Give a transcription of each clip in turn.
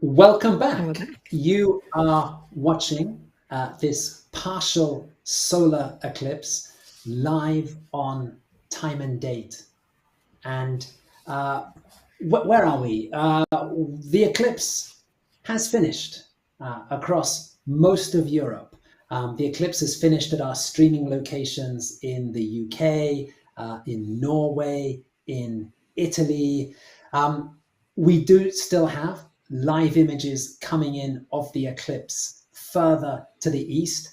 Welcome And we're back. back. You are watching this partial solar eclipse live on time and date. And where are we? The eclipse has finished across most of Europe. The eclipse has finished at our streaming locations in the UK, in Norway, in Italy. Um, we do still have live images coming in of the eclipse further to the east.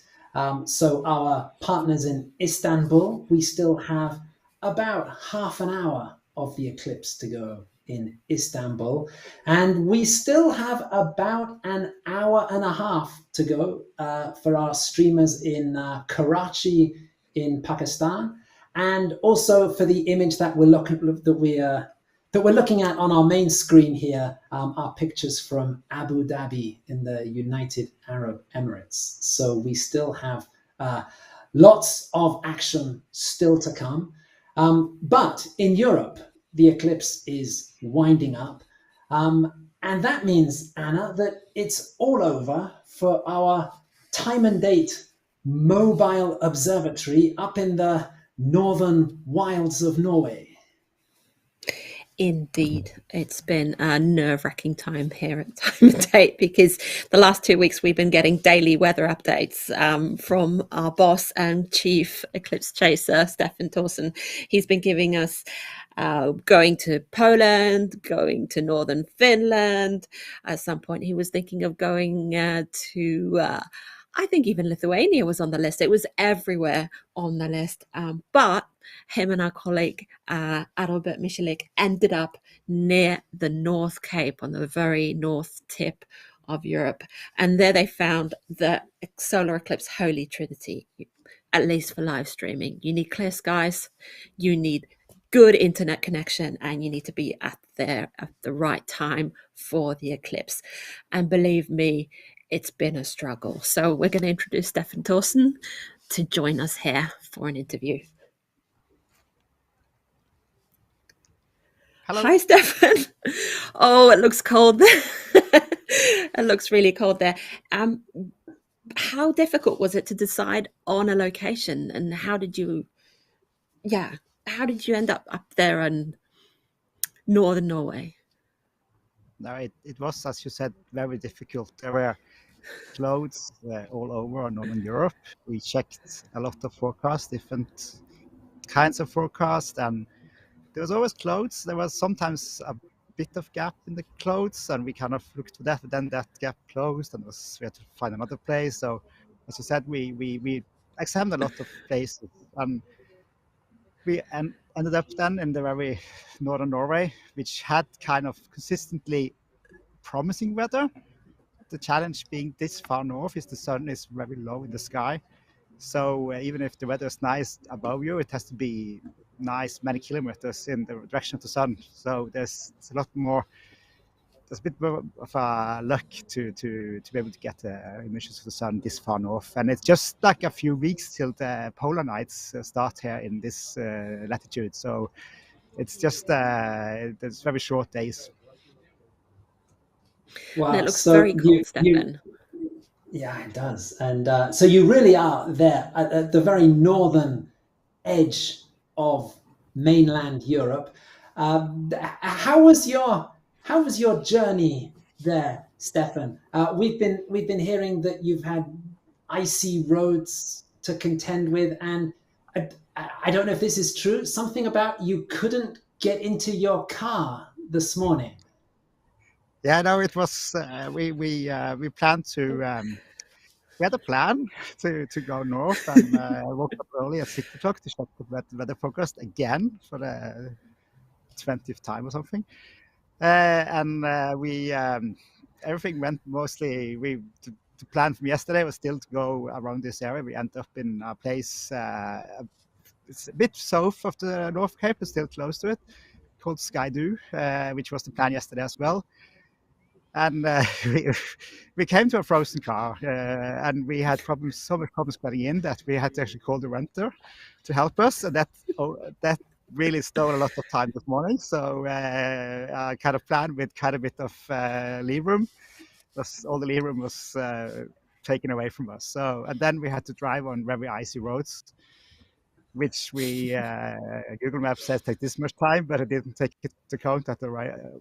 So, our partners in Istanbul, we still have about half an hour of the eclipse to go in Istanbul. And we still have about an hour and a half to go for our streamers in Karachi in Pakistan, and also for the image that we're looking at on our main screen here, are pictures from Abu Dhabi in the United Arab Emirates. So we still have lots of action still to come. But in Europe, the eclipse is winding up. And that means, Anna, that it's all over for our time and date mobile observatory up in the northern wilds of Norway. Indeed, it's been a nerve-wracking time here at Time and Date because the last 2 weeks we've been getting daily weather updates from our boss and chief eclipse chaser, Stefan Thorsen. He's been giving us going to Poland, going to northern Finland. At some point, he was thinking of going to I think even Lithuania was on the list. It was everywhere on the list. But him and our colleague, Adalbert Michalik, ended up near the North Cape on the very north tip of Europe. And there they found the solar eclipse Holy Trinity, at least for live streaming. You need clear skies, you need good internet connection, and you need to be at there at the right time for the eclipse. And believe me, it's been a struggle. So we're going to introduce Stefan Thorsen to join us here for an interview. Hello. Hi, Stefan. Oh, it looks cold there. It looks really cold there. Um, how difficult was it to decide on a location, and yeah, how did you end up there in northern Norway? No, it was, as you said, very difficult. There were clouds all over Northern Europe. We checked a lot of forecasts, different kinds of forecasts, and there was always clouds. There was sometimes a bit of gap in the clouds, and we kind of looked for that, but then that gap closed, and we had to find another place. So, as you said, we examined a lot of places, and ended up then in the very northern Norway, which had kind of consistently promising weather. The challenge being this far north is the sun is very low in the sky. So even if the weather is nice above you, it has to be nice many kilometers in the direction of the sun. So it's a lot more. There's a bit more of a luck to be able to get emissions of the sun this far north, and it's just like a few weeks till the polar nights start here in this latitude. So it's just there's very short days. And it Wow. looks So very cold, you Stefan. yeah, it does. And so you really are there at the very northern edge of mainland Europe. How was your journey there, Stefan? We've been hearing that you've had icy roads to contend with, and I, I don't know if this is true. Something about you couldn't get into your car this morning. Yeah, no, it was we planned to. We had a plan to go north, and I woke up early at 6 o'clock to check the weather forecast again for the 20th time or something. And we everything went mostly. The plan from yesterday was still to go around this area. We ended up in a place it's a bit south of the North Cape, but still close to it, called Skaidu, which was the plan yesterday as well. And we came to a frozen car, and we had so much problems getting in that we had to actually call the renter to help us, and that really stole a lot of time this morning. So I kind of planned with quite a bit of leave room, all the lee room was taken away from us. So, and then we had to drive on very icy roads, which we Google Maps says take this much time, but it didn't take it to account that the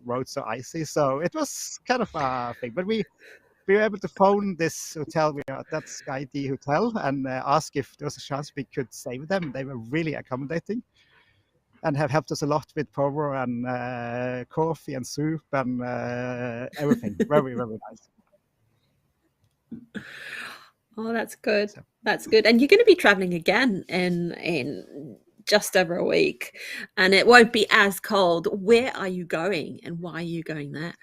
roads are icy. So it was kind of a thing. But we were able to phone this hotel. We are at that Sky D hotel and ask if there was a chance we could stay with them. They were really accommodating and have helped us a lot with power and coffee and soup and everything. Very, very nice. Oh, that's good. That's good. And you're going to be traveling again in just over a week, and it won't be as cold. Where are you going, and why are you going there?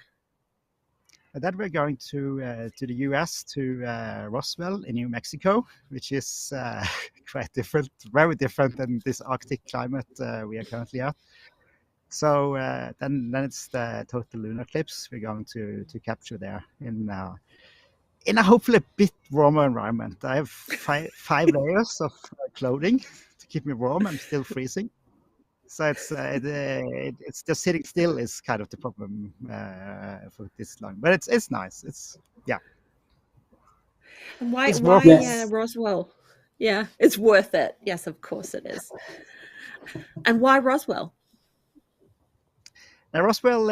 And then we're going to the US, to Roswell in New Mexico, which is quite different, very different than this Arctic climate we are currently at. So then it's the total lunar eclipse we're going to capture there in a hopefully a bit warmer environment. I have five layers of clothing to keep me warm. I'm still freezing. So it's just sitting still is kind of the problem for this long. But it's nice. Yeah. And why Yes. Roswell? Yeah, it's worth it. Yes, of course it is. And why Roswell? Now, Roswell,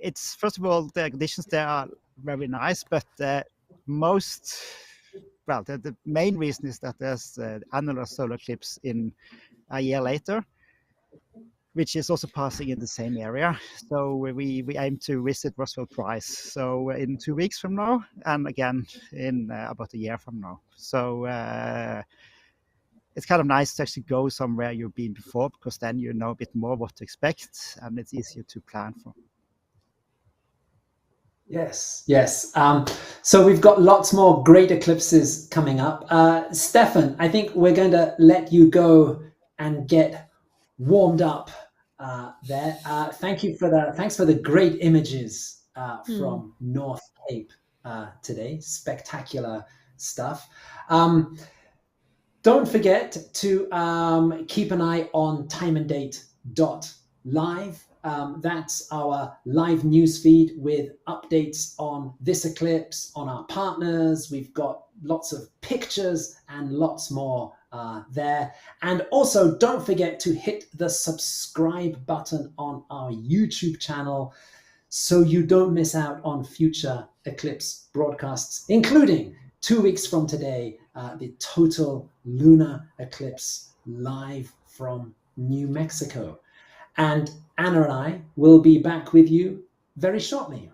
it's first of all the conditions there are very nice, but the main reason is that there's annular solar eclipse in a year later, which is also passing in the same area. So we aim to visit Roswell twice. So in 2 weeks from now, and again in about a year from now. So it's kind of nice to actually go somewhere you've been before, because then you know a bit more what to expect, and it's easier to plan for. Yes. So we've got lots more great eclipses coming up. Stefan, I think we're going to let you go and get warmed up there. Thanks for the great images from North Cape today. Spectacular stuff. Don't forget to keep an eye on timeanddate.live. That's our live news feed with updates on this eclipse, on our partners. We've got lots of pictures and lots more there. And also, don't forget to hit the subscribe button on our YouTube channel so you don't miss out on future eclipse broadcasts, including 2 weeks from today, the total lunar eclipse live from New Mexico. And Anna and I will be back with you very shortly.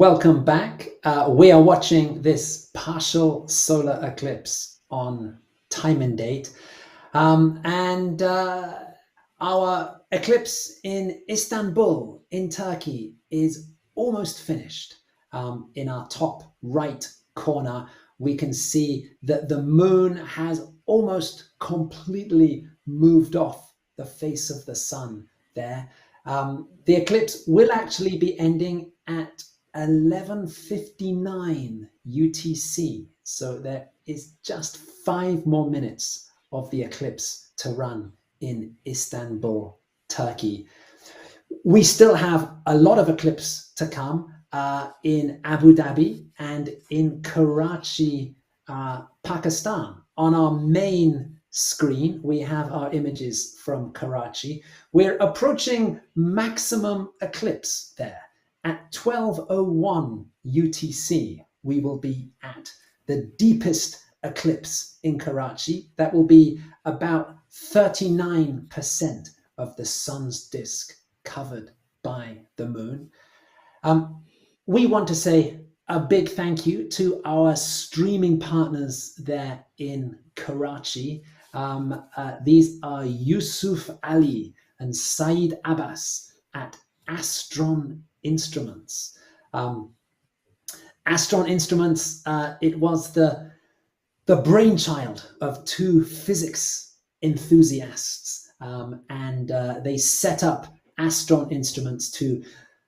welcome back. We are watching this partial solar eclipse on time and date. And our eclipse in Istanbul in Turkey is almost finished. In our top right corner, we can see that the moon has almost completely moved off the face of the sun there. The eclipse will actually be ending at 11:59 UTC. So there is just 5 more minutes of the eclipse to run in Istanbul, Turkey. We still have a lot of eclipse to come in Abu Dhabi and in Karachi, Pakistan. On our main screen, we have our images from Karachi. We're approaching maximum eclipse there. At 12:01 UTC, we will be at the deepest eclipse in Karachi. That will be about 39% of the sun's disk covered by the moon. We want to say a big thank you to our streaming partners there in Karachi. These are Yusuf Ali and Saeed Abbas at Astron Instruments. Astron Instruments, it was the brainchild of 2 physics enthusiasts, and they set up Astron Instruments to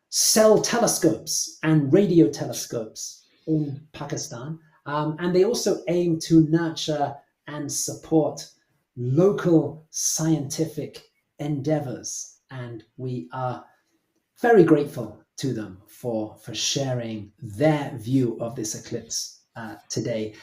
sell telescopes and radio telescopes in Pakistan. And they also aim to nurture and support local scientific endeavors. And we are very grateful to them for sharing their view of this eclipse today.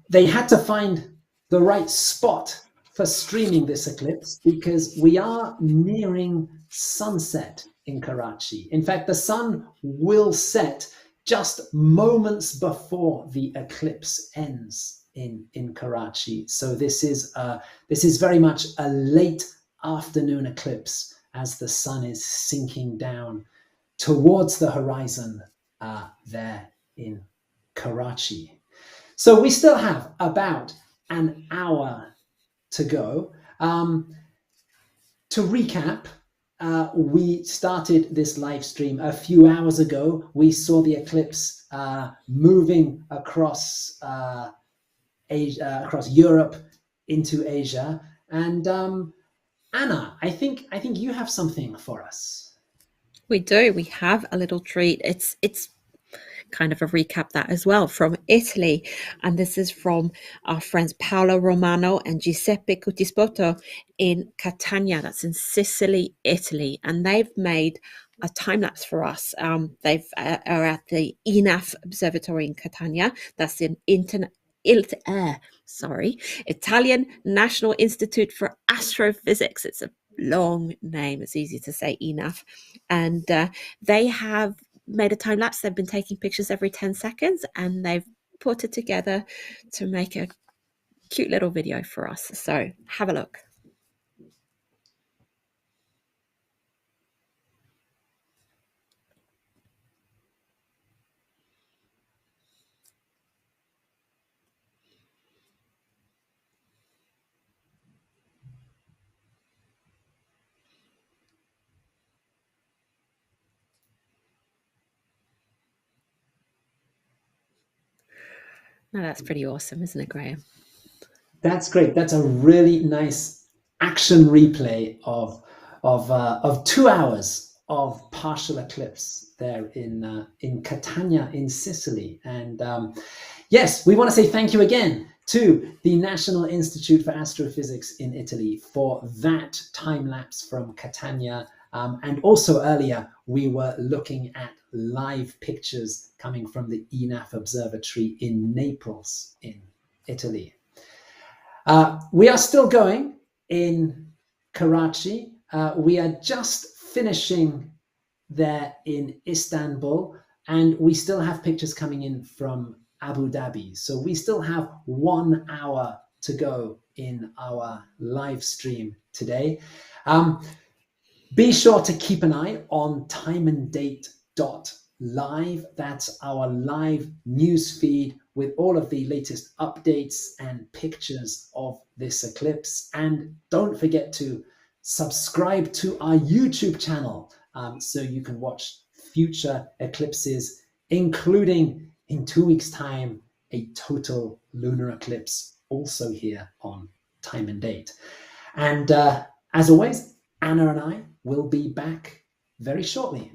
They had to find the right spot for streaming this eclipse because we are nearing sunset in Karachi. In fact, the sun will set just moments before the eclipse ends in Karachi. So this is very much a late afternoon eclipse as the sun is sinking down towards the horizon there in Karachi. So we still have about an hour to go. To recap, we started this live stream a few hours ago. We saw the eclipse moving across Asia, across Europe into Asia. And Anna, I think you have something for us. We do. We have a little treat. It's kind of a recap that as well from Italy, and this is from our friends Paolo Romano and Giuseppe Cutispoto in Catania. That's in Sicily, Italy, and they've made a time lapse for us. They are at the ENAF Observatory in Catania. That's in Italian National Institute for Astrophysics. It's a long name. It's easy to say, ENAF, and they have made a time lapse. They've been taking pictures every 10 seconds and they've put it together to make a cute little video for us. So have a look. Now that's pretty awesome, isn't it, Graham? That's great. That's a really nice action replay of 2 hours of partial eclipse there in Catania in Sicily. And yes, we want to say thank you again to the National Institute for Astrophysics in Italy for that time lapse from Catania. And also earlier, we were looking at live pictures coming from the ENAF Observatory in Naples in Italy. We are still going in Karachi. We are just finishing there in Istanbul, and we still have pictures coming in from Abu Dhabi. So we still have 1 hour to go in our live stream today. Be sure to keep an eye on timeanddate.com Live. That's our live news feed with all of the latest updates and pictures of this eclipse. And don't forget to subscribe to our YouTube channel so you can watch future eclipses, including in 2 weeks' time, a total lunar eclipse, also here on Time and Date. And as always, Anna and I will be back very shortly.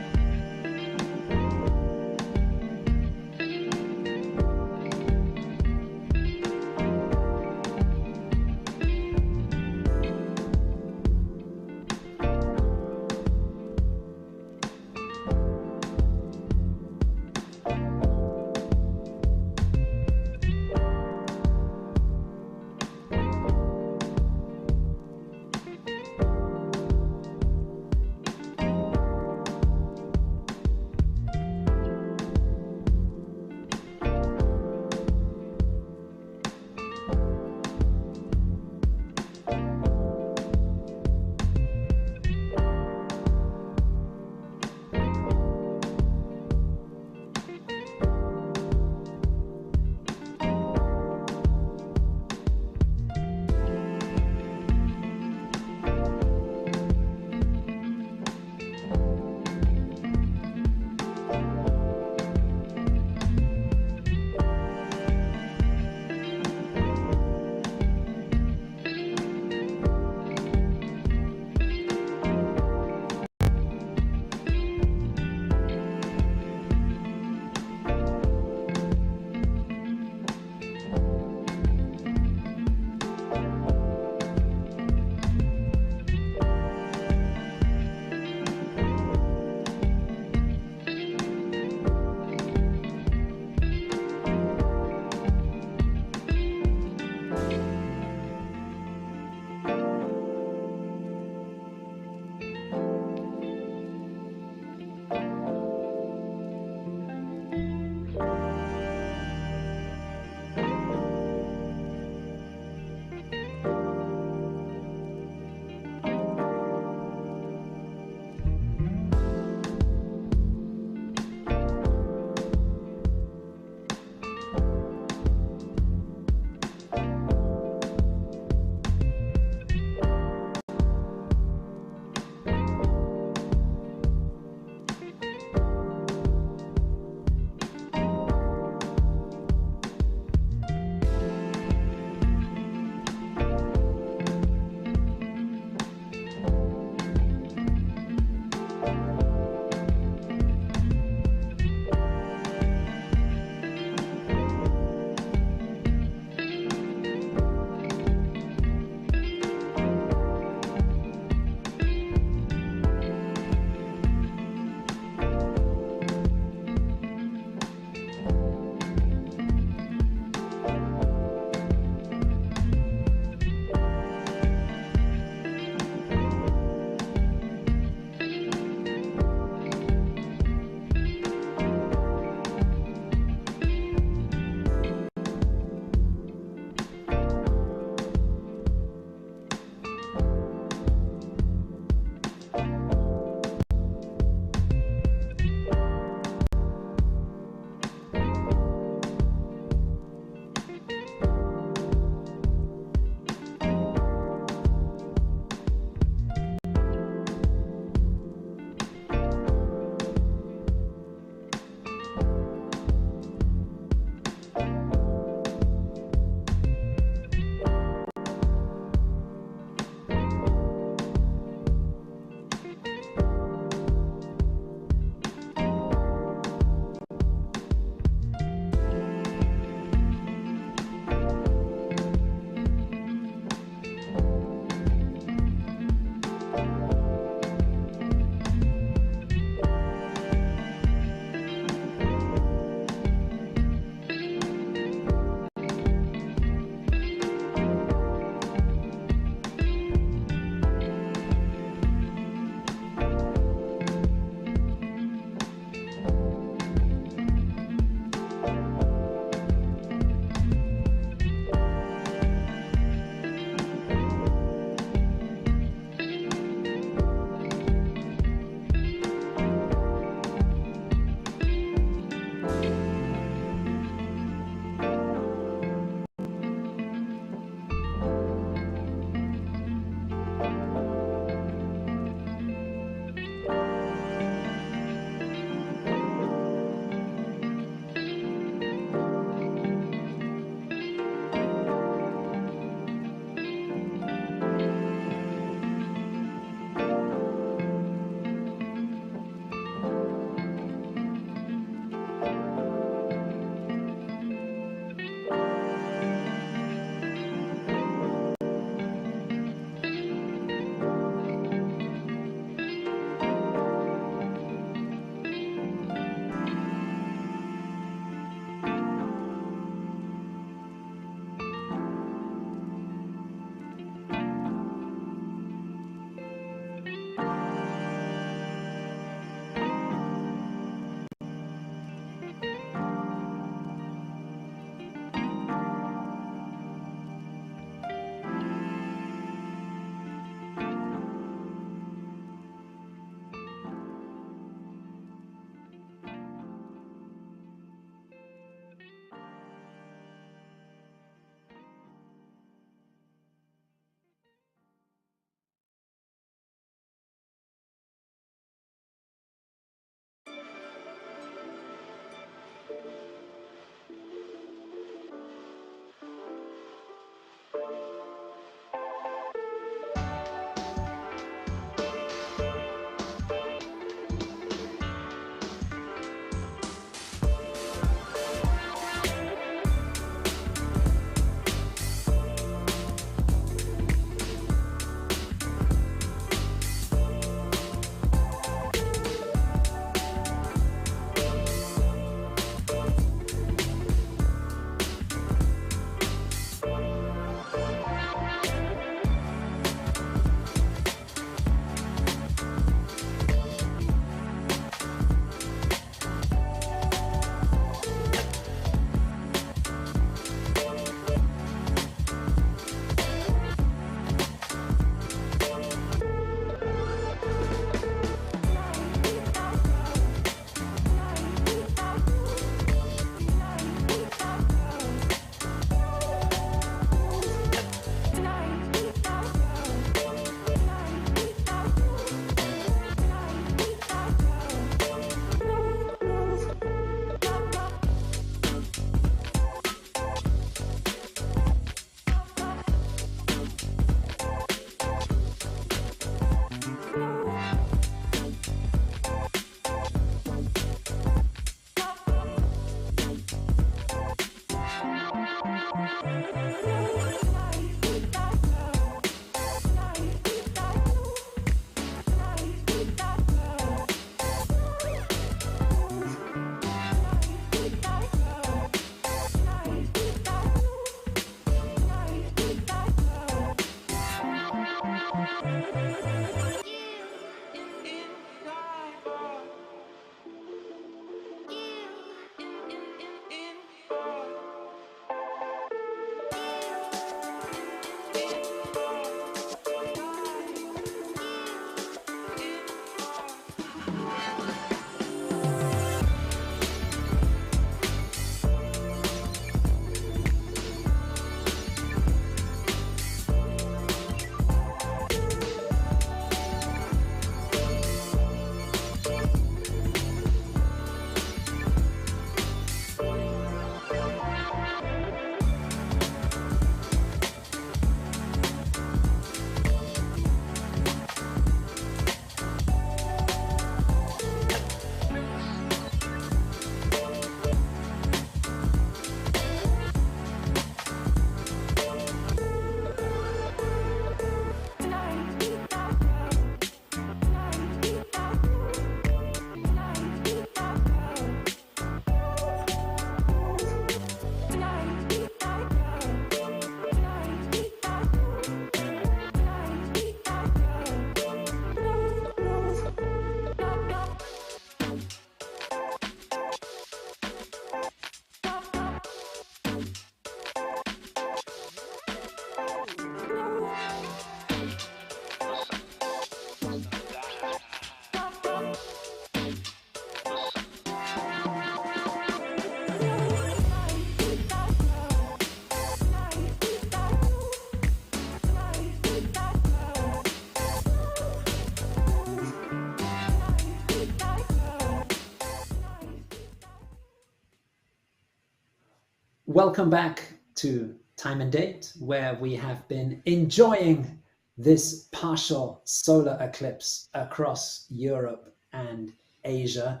Welcome back to Time and Date, where we have been enjoying this partial solar eclipse across Europe and Asia.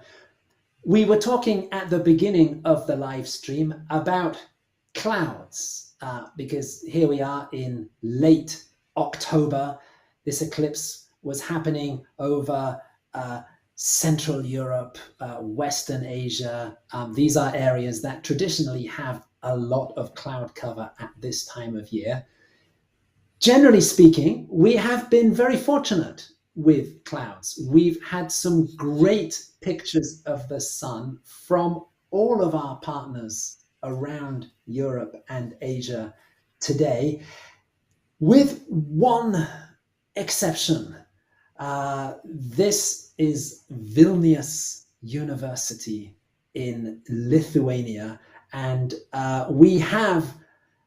We were talking at the beginning of the live stream about clouds, because here we are in late October. This eclipse was happening over Central Europe, Western Asia. These are areas that traditionally have a lot of cloud cover at this time of year. Generally speaking, we have been very fortunate with clouds. We've had some great pictures of the sun from all of our partners around Europe and Asia today, with one exception. This is Vilnius University in Lithuania, and we have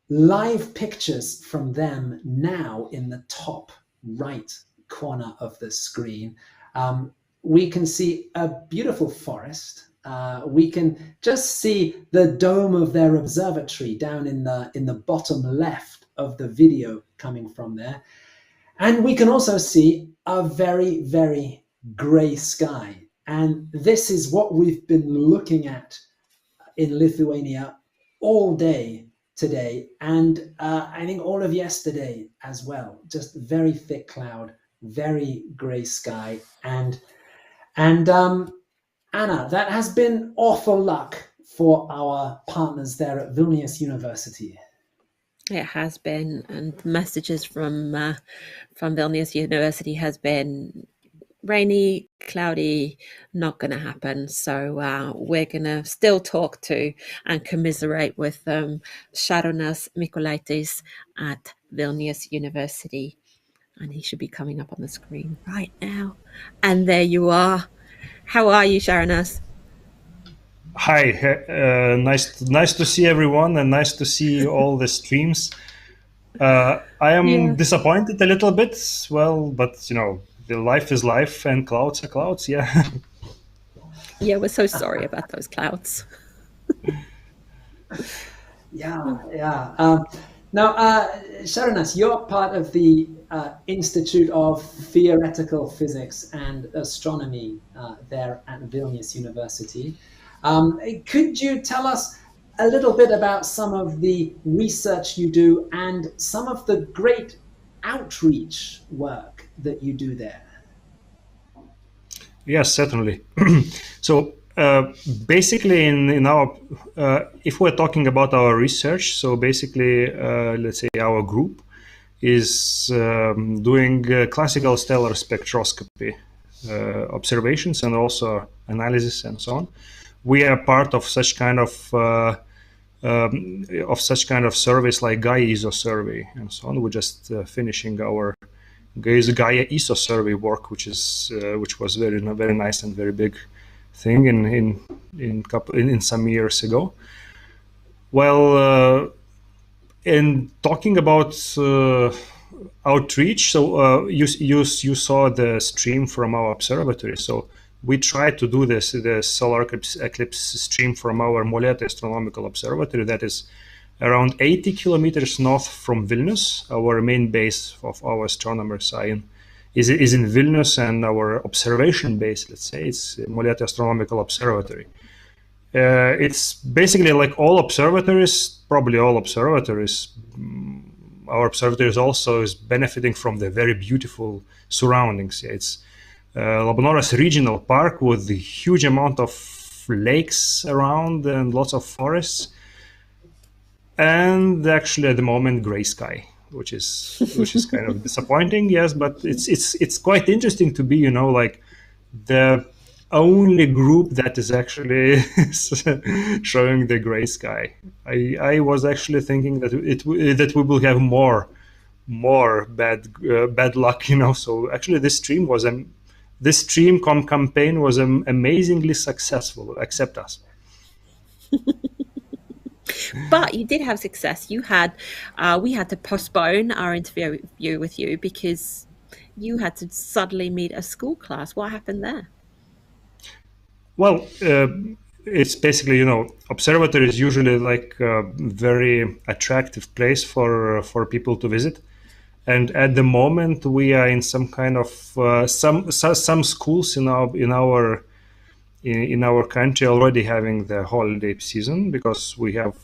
live pictures from them now in the top right corner of the screen. We can see a beautiful forest. We can just see the dome of their observatory down in the bottom left of the video coming from there. And we can also see a very, very grey sky. And this is what we've been looking at in Lithuania all day today, and I think all of yesterday as well. Just very thick cloud, very grey sky, and Anna, that has been awful luck for our partners there at Vilnius University. It has been, and messages from Vilnius University has been rainy, cloudy, not going to happen. So we're going to still talk to and commiserate with Šarūnas Mikolaitis at Vilnius University. And he should be coming up on the screen right now. And there you are. How are you, Šarūnas? Hi, nice to see everyone, and nice to see all the streams. I am disappointed a little bit, well, but you know, the life is life and clouds are clouds, yeah. Yeah, we're so sorry about those clouds. Yeah. Now, Šarūnas, you're part of the Institute of Theoretical Physics and Astronomy there at Vilnius University. Could you tell us a little bit about some of the research you do and some of the great outreach work that you do there? Yes, certainly. So basically in our, if we're talking about our research, so basically, let's say our group is doing classical stellar spectroscopy observations and also analysis and so on. We are part of such kind of surveys like Gaia ESO survey and so on. We're just finishing our Gaia ESO survey work, which was very nice and very big thing in some years ago. Well, in talking about outreach, so you saw the stream from our observatory. So we try to do the solar eclipse stream from our Molėtai Astronomical Observatory that is around 80 kilometers north from Vilnius. Our main base of our astronomers is in Vilnius, and our observation base, let's say, it's Molėtai Astronomical Observatory. It's basically like all observatories, probably all observatories. Our observatories also is benefiting from the very beautiful surroundings. It's Labanores Regional Park with the huge amount of lakes around and lots of forests, and actually at the moment gray sky, which is kind of disappointing. Yes, but it's quite interesting to be, like the only group that is actually showing the gray sky. I was actually thinking that that we will have more bad luck, So actually, this stream campaign was amazingly successful. Except us. But you did have success. We had to postpone our interview with you because you had to suddenly meet a school class. What happened there? Well, it's basically, observatory is usually like a very attractive place for people to visit. And at the moment, we are in some kind of some schools in our country already having the holiday season, because we have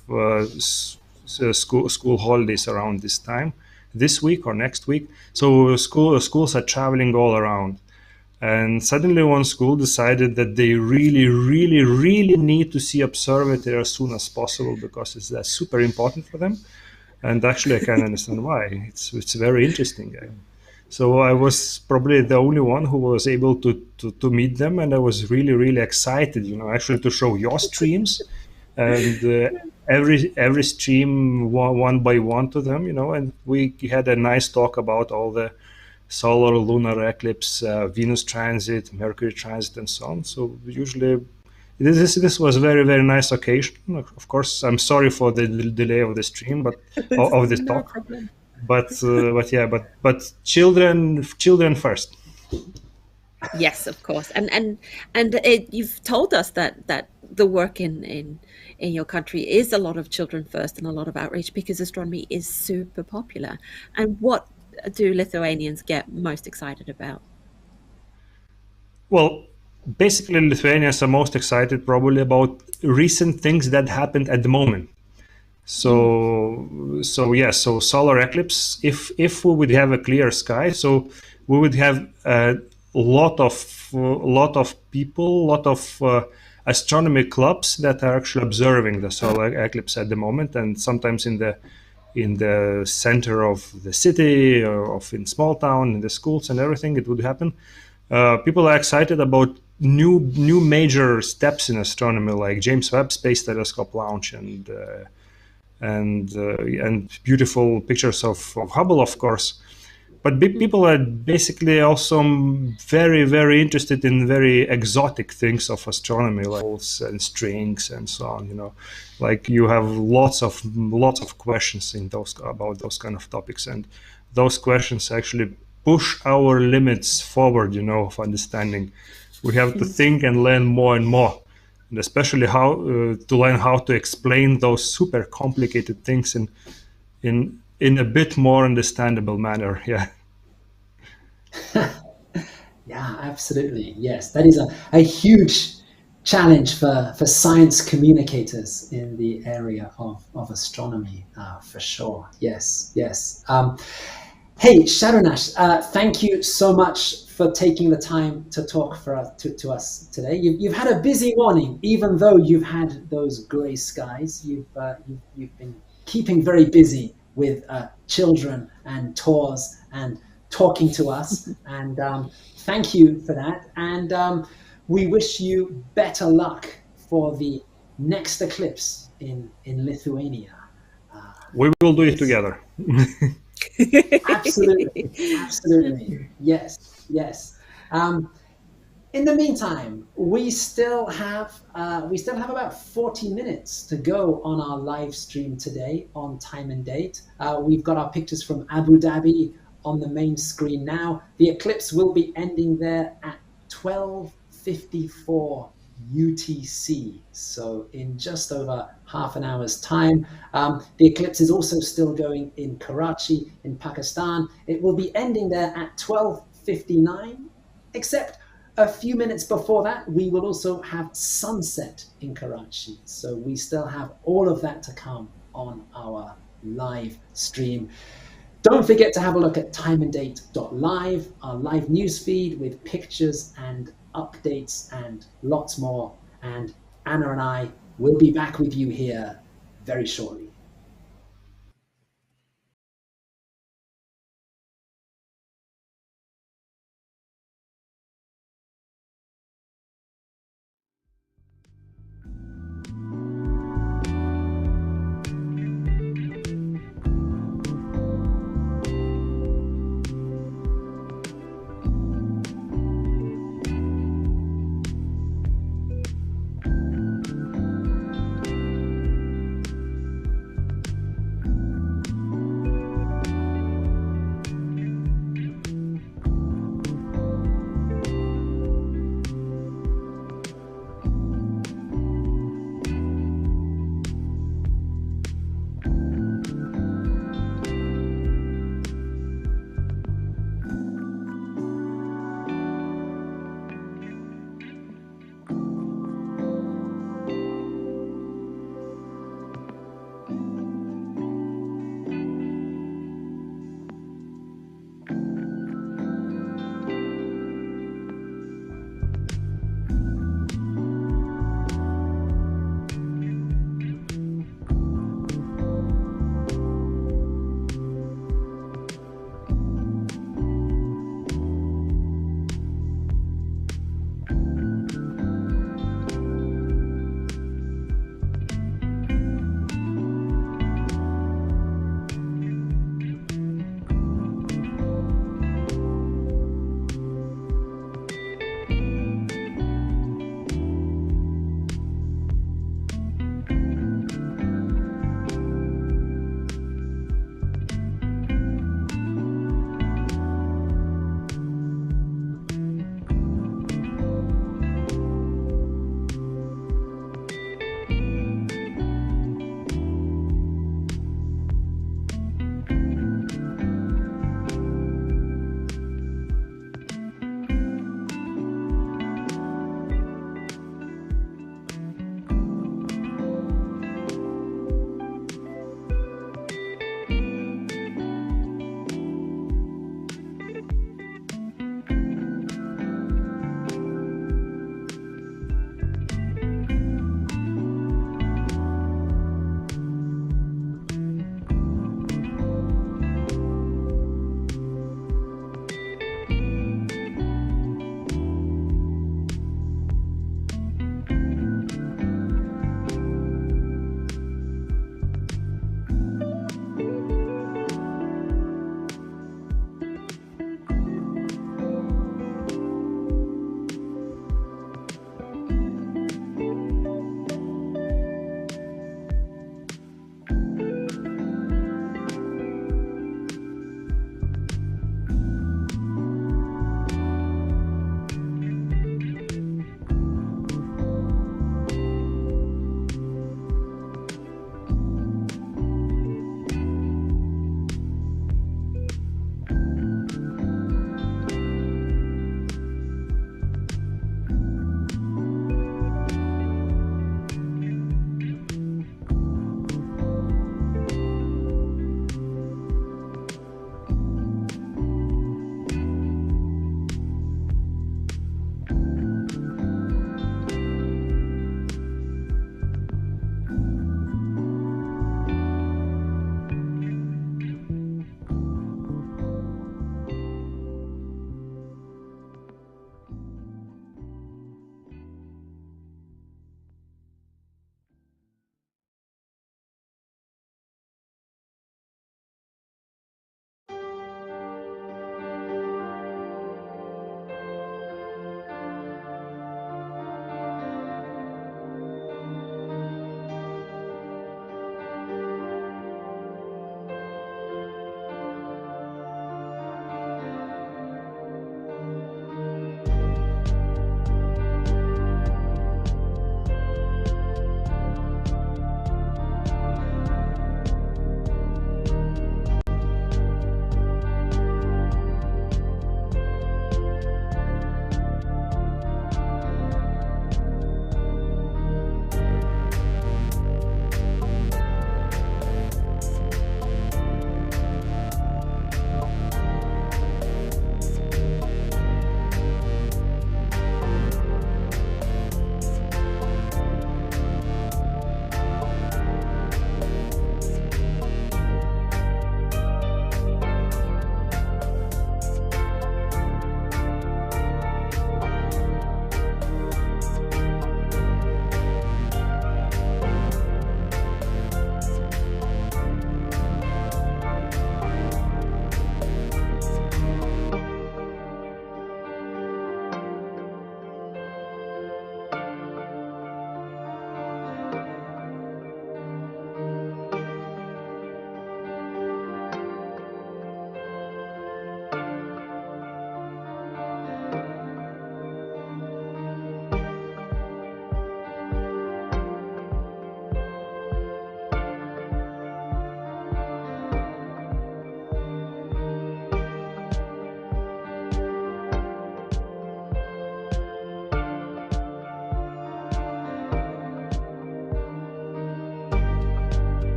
school holidays around this time, this week or next week. So schools are traveling all around. And suddenly one school decided that they really, really, really need to see observatory as soon as possible because that's super important for them. And actually, I can understand why. It's very interesting. So I was probably the only one who was able to meet them, and I was really, really excited, actually to show your streams, and every stream one by one to them, and we had a nice talk about all the solar, lunar eclipse, Venus transit, Mercury transit, and so on. So usually, this was a very, very nice occasion. Of course, I'm sorry for the delay of the stream, but of this No talk. problem. But children first. Yes, of course, and you've told us that the work in your country is a lot of children first and a lot of outreach because astronomy is super popular. And what do Lithuanians get most excited about? Well, basically, Lithuanians are most excited probably about recent things that happened at the moment. So solar eclipse. If we would have a clear sky, so we would have a lot of people, lot of astronomy clubs that are actually observing the solar eclipse at the moment, and sometimes in the center of the city or in small town, in the schools and everything, it would happen. People are excited about new major steps in astronomy, like James Webb Space Telescope launch and beautiful pictures of Hubble, of course. But people are basically also very, very interested in very exotic things of astronomy, like balls and strings and so on. Like you have lots of questions about those kind of topics, and those questions actually push our limits forward, of understanding. We have to think and learn more and more, and especially how to learn how to explain those super complicated things in a bit more understandable manner. Yeah. Yeah, absolutely. Yes, that is a huge challenge for science communicators in the area of astronomy, for sure. Yes. Hey, Sharunash, thank you so much for taking the time to talk to us today. You've had a busy morning, even though you've had those grey skies. You've been keeping very busy with children and tours and talking to us. And thank you for that. And we wish you better luck for the next eclipse in Lithuania. We will do it together. Absolutely, absolutely, yes, yes. In the meantime, we still have about 40 minutes to go on our live stream today on Time and Date. We've got our pictures from Abu Dhabi on the main screen now. The eclipse will be ending there at 12:54 UTC, so in just over half an hour's time. The eclipse is also still going in Karachi in Pakistan. It will be ending there at 12:59, except a few minutes before that, we will also have sunset in Karachi. So we still have all of that to come on our live stream. Don't forget to have a look at timeanddate.live, our live news feed with pictures and updates and lots more. And Anna and I will be back with you here very shortly.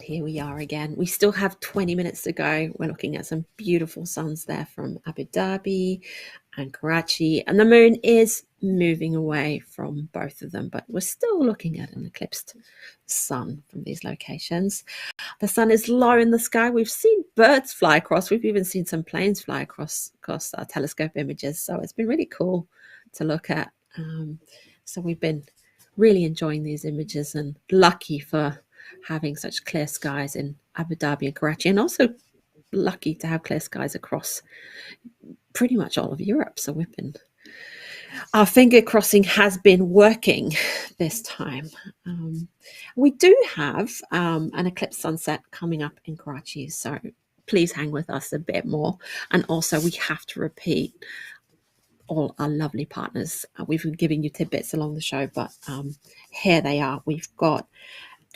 here we are again. We still have 20 minutes to go. We're looking at some beautiful suns there from Abu Dhabi and Karachi, and the moon is moving away from both of them, but we're still looking at an eclipsed sun from these locations. The sun is low in the sky. We've seen birds fly across. We've even seen some planes fly across our telescope images. So it's been really cool to look at. So we've been really enjoying these images and lucky for having such clear skies in Abu Dhabi and Karachi, and also lucky to have clear skies across pretty much all of Europe. So our finger crossing has been working this time. We do have an eclipse sunset coming up in Karachi, so please hang with us a bit more. And also we have to repeat all our lovely partners. We've been giving you tidbits along the show, but here they are. We've got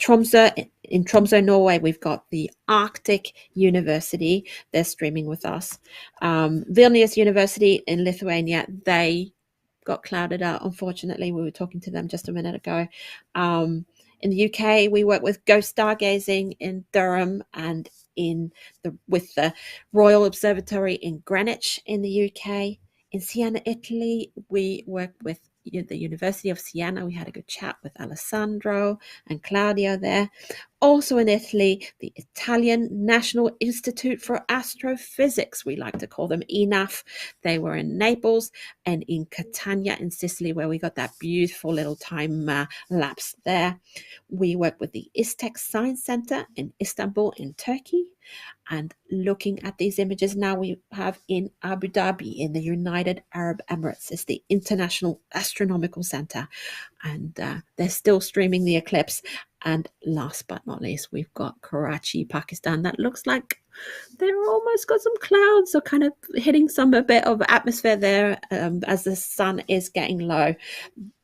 Tromsø, in Tromsø, Norway, we've got the Arctic University. They're streaming with us. Vilnius University in Lithuania, they got clouded out, unfortunately. We were talking to them just a minute ago. In the UK, we work with Ghost Stargazing in Durham and with the Royal Observatory in Greenwich in the UK. In Siena, Italy, we work with the University of Siena. We had a good chat with Alessandro and Claudio there. Also in Italy, the Italian National Institute for Astrophysics, we like to call them ENAF. They were in Naples and in Catania in Sicily, where we got that beautiful little time lapse there. We work with the ISTEC Science Center in Istanbul in Turkey. And looking at these images now, we have in Abu Dhabi in the United Arab Emirates is the International Astronomical Center, and they're still streaming the eclipse. And last but not least, we've got Karachi, Pakistan. That looks like they're almost got some clouds, so kind of hitting a bit of atmosphere there as the sun is getting low.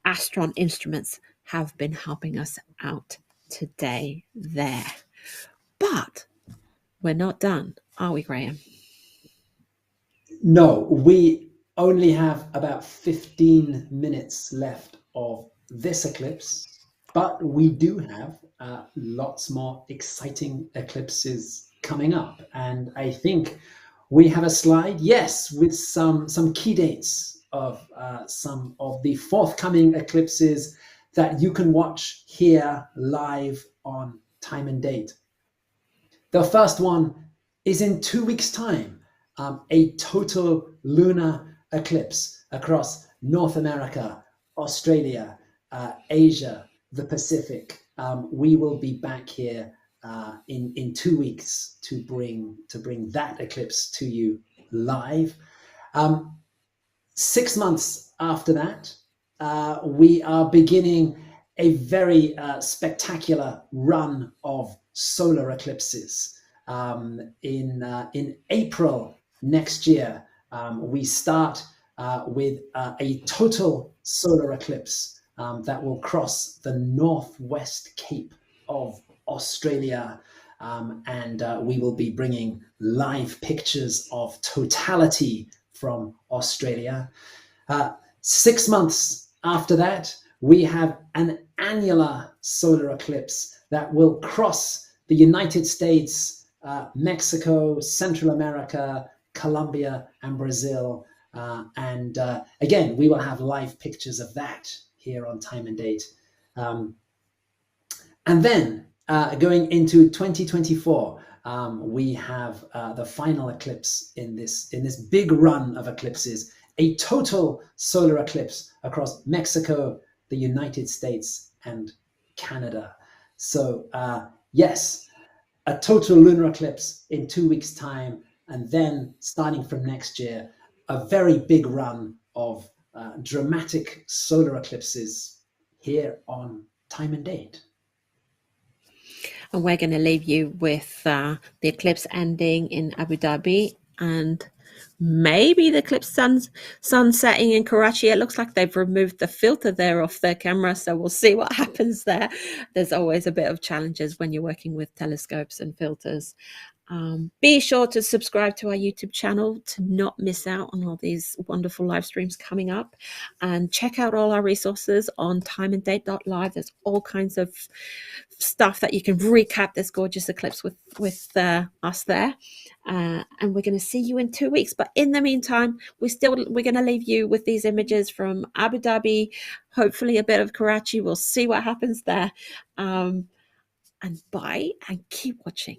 Astron instruments have been helping us out today there. But we're not done, are we, Graham? No, we only have about 15 minutes left of this eclipse, but we do have lots more exciting eclipses coming up. And I think we have a slide, yes, with some key dates of some of the forthcoming eclipses that you can watch here live on Time and Date. The first one is in 2 weeks' time, a total lunar eclipse across North America, Australia, Asia, the Pacific. We will be back here in 2 weeks to bring that eclipse to you live. 6 months after that, we are beginning a very spectacular run of solar eclipses. In April next year, we start with a total solar eclipse that will cross the northwest cape of Australia, and we will be bringing live pictures of totality from Australia. 6 months after that, we have an annular solar eclipse that will cross the United States, Mexico, Central America, Colombia, and Brazil. And again, we will have live pictures of that here on Time and Date. And then going into 2024, we have the final eclipse in this big run of eclipses, a total solar eclipse across Mexico, the United States, and Canada. So yes, a total lunar eclipse in 2 weeks' time, and then starting from next year, a very big run of dramatic solar eclipses here on Time and Date. And we're going to leave you with the eclipse ending in Abu Dhabi and maybe the eclipse sun setting in Karachi. It looks like they've removed the filter there off their camera, so we'll see what happens there. There's always a bit of challenges when you're working with telescopes and filters. Be sure to subscribe to our YouTube channel to not miss out on all these wonderful live streams coming up, and check out all our resources on timeanddate.live. There's all kinds of stuff that you can recap this gorgeous eclipse with us there. And we're going to see you in 2 weeks. But in the meantime, we're going to leave you with these images from Abu Dhabi, hopefully a bit of Karachi. We'll see what happens there. And bye, and keep watching.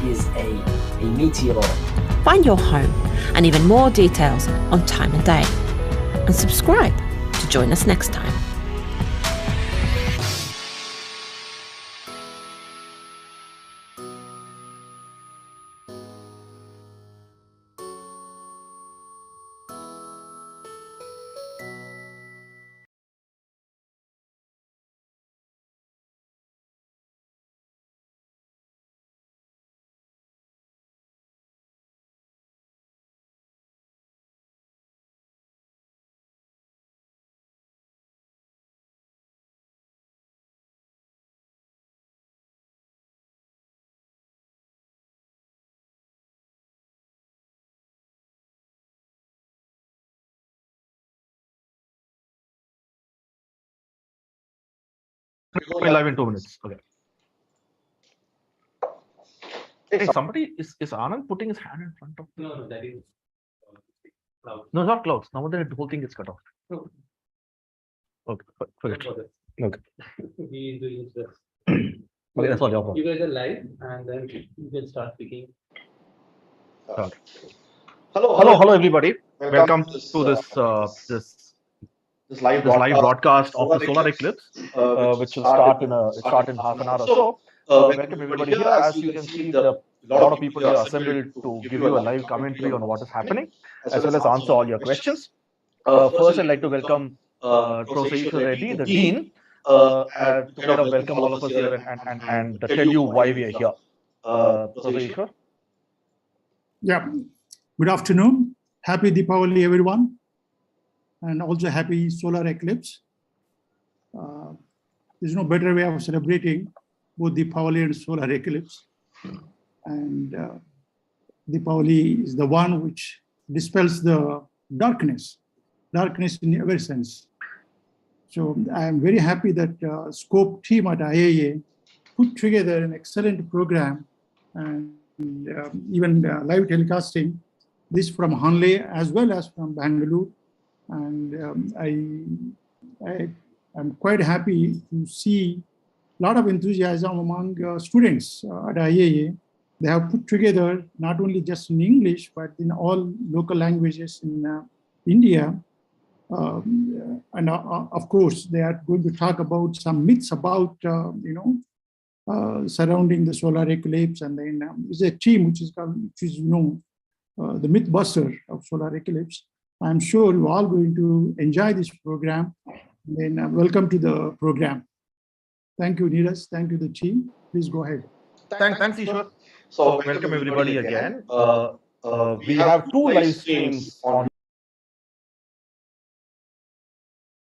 is a meteor. Find your home and even more details on time and date. And subscribe to join us next time. Going live in 2 minutes. Okay. Hey, somebody is Anand putting his hand in front of? No, that is cloud. No, not clouds. Now the whole thing is cut off. No. Okay, forget. Okay. He is doing his best. Okay, that's not your fault. You guys are live, and then you can start speaking. Okay. Hello, everybody. Welcome to this live broadcast of the solar eclipse, which will start in half an hour or so. Welcome everybody here. As you can see, a lot of people here assembled to give you a live commentary on what is happening, as well as answer all your questions. First, I'd like to welcome Professor Ishwar Reddy, the Dean, to kind of welcome all of us here and tell you why we are here. Professor Ishwar. Yeah, good afternoon. Happy Deepavali, everyone. And also happy solar eclipse. There's no better way of celebrating both Deepavali and solar eclipse. And Deepavali is the one which dispels the darkness in every sense. So I am very happy that Scope team at IIA put together an excellent program and even live telecasting this from Hanle as well as from Bangalore. And I am quite happy to see a lot of enthusiasm among students at IIA. They have put together not only just in English, but in all local languages in India. And of course, they are going to talk about some myths about, surrounding the solar eclipse. And then there's a team which is the Mythbuster of solar eclipse. I'm sure you're all going to enjoy this program. Then welcome to the program. Thank you, Neeraj. Thank you, the team. Please go ahead. Thanks, Ishwar. So welcome everybody again. We have two live streams on